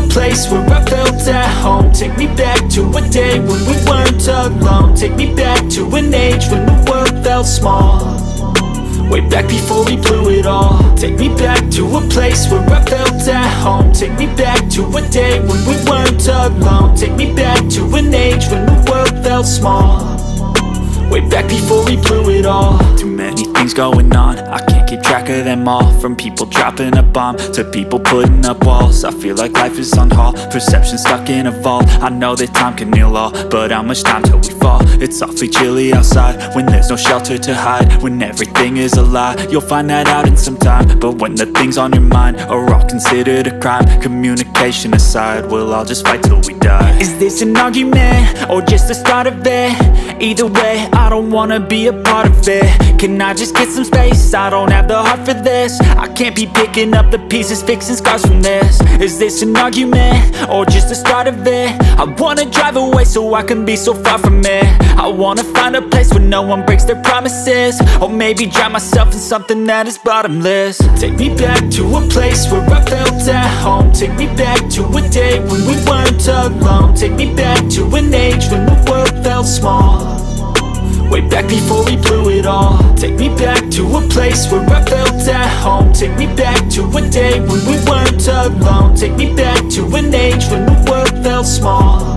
a place where I felt at home. Take me back to a day when we weren't alone. Take me back to an age when the world felt small. Way back before we blew it all. Take me back to a place where I felt at home. Take me back to a day when we weren't alone. Take me back to an age when the world felt small. Way back before we blew it all. Too many things going on, I can't keep track of them all. From people dropping a bomb to people putting up walls. I feel like life is on hold, perception stuck in a vault. I know that time can heal all, but how much time till we fall? It's awfully chilly outside when there's no shelter to hide. When everything is a lie, you'll find that out in some time. But when the things on your mind are all considered a crime, communication aside, we'll all just fight till we die. Is this an argument or just the start of it? Either way, I don't wanna be a part of it. Can I just get some space? I don't have the heart for this. I can't be picking up the pieces, fixing scars from this. Is this an argument or just the start of it? I wanna drive away so I can be so far from it. I wanna find a place where no one breaks their promises. Or maybe drown myself in something that is bottomless. Take me back to a place where I felt at home. Take me back to a day when we weren't alone. Take me back to an age when the world felt small. Way back before we blew it all. Take me back to a place where I felt at home. Take me back to a day when we weren't alone. Take me back to an age when the world felt small.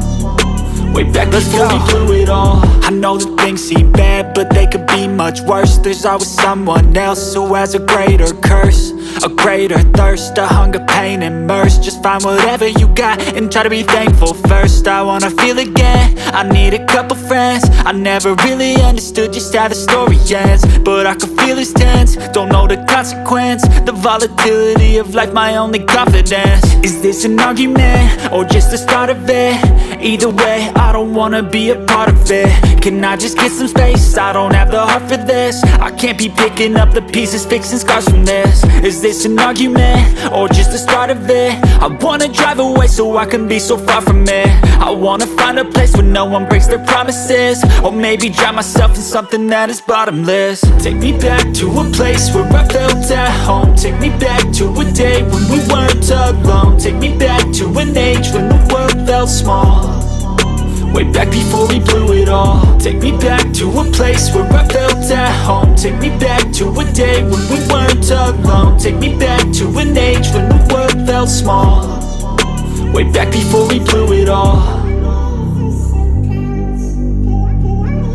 Way back before we blew it all. I know that things seem bad, but they could be much worse. There's always someone else who has a greater curse, a greater thirst, a hunger, pain, and mercy. Just find whatever you got and try to be thankful first. I wanna feel again, I need a couple friends. I never really understood just how the story ends, but I can feel it's tense, don't know the consequence. The volatility of life, my only confidence. Is this an argument or just the start of it? Either way, I don't wanna be a part of it. Can I just get some space? I don't have the heart for this. I can't be picking up the pieces, fixing scars from this. Is this an argument or just the start of it? I wanna drive away so I can be so far from it. I wanna find a place where no one breaks their promises. Or maybe drown myself in something that is bottomless. Take me back to a place where I felt at home. Take me back to a day when we weren't alone. Take me back to an age when the world felt small. Way back before we blew it all. Take me back to a place where I felt at home. Take me back to a day when we weren't alone. Take me back to an age when the world felt small. Way back before we blew it all.